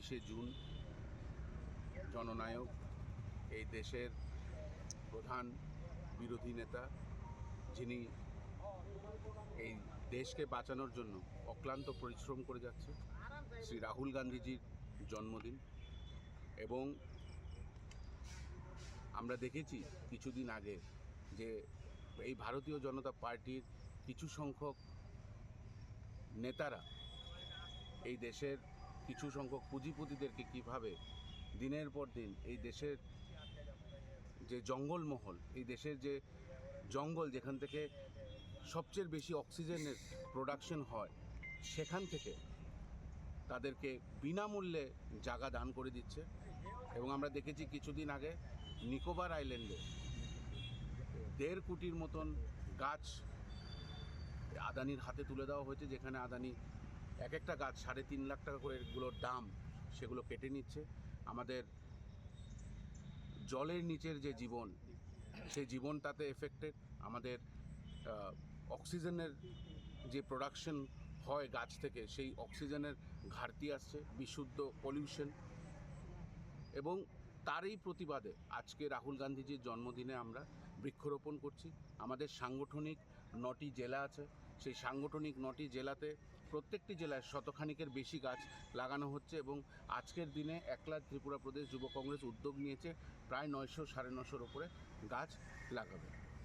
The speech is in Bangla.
22শে জুন জননায়ক, এই দেশের প্রধান বিরোধী নেতা, যিনি এই দেশকে বাঁচানোর জন্য অক্লান্ত পরিশ্রম করে যাচ্ছে, শ্রী রাহুল গান্ধীজির জন্মদিন। এবং আমরা দেখেছি কিছুদিন আগে যে এই ভারতীয় জনতা পার্টির কিছু সংখ্যক নেতারা এই দেশের কিছু সংখ্যক পুঁজিপতিদেরকে কীভাবে দিনের পর দিন এই দেশের যে জঙ্গলমহল, এই দেশের যে জঙ্গল যেখান থেকে সবচেয়ে বেশি অক্সিজেনের প্রোডাকশন হয়, সেখান থেকে তাদেরকে বিনামূল্যে জায়গা দান করে দিচ্ছে। এবং আমরা দেখেছি কিছুদিন আগে নিকোবর আইল্যান্ডে 1.5 কোটির মতন গাছ আদানির হাতে তুলে দেওয়া হয়েছে, যেখানে আদানি এক একটা গাছ 3.5 লাখ টাকা করে এগুলোর দাম, সেগুলো কেটে নিচ্ছে। আমাদের জলের নিচের যে জীবন, সেই জীবন তাতে এফেক্টেড। আমাদের অক্সিজেনের যে প্রোডাকশন হয় গাছ থেকে, সেই অক্সিজেনের ঘাটতি আসছে, বিশুদ্ধ পলিউশন। এবং তারই প্রতিবাদে আজকে রাহুল গান্ধীজির জন্মদিনে আমরা বৃক্ষরোপণ করছি। আমাদের সাংগঠনিক 9টি জেলা আছে, সেই সাংগঠনিক 9টি জেলাতে প্রত্যেকটি জেলায় শতখানিকের বেশি গাছ লাগানো হচ্ছে। এবং আজকের দিনে একলা ত্রিপুরা প্রদেশ যুব কংগ্রেস উদ্যোগ নিয়েছে প্রায় 900 সাড়ে 900-র ওপরে গাছ লাগাবে।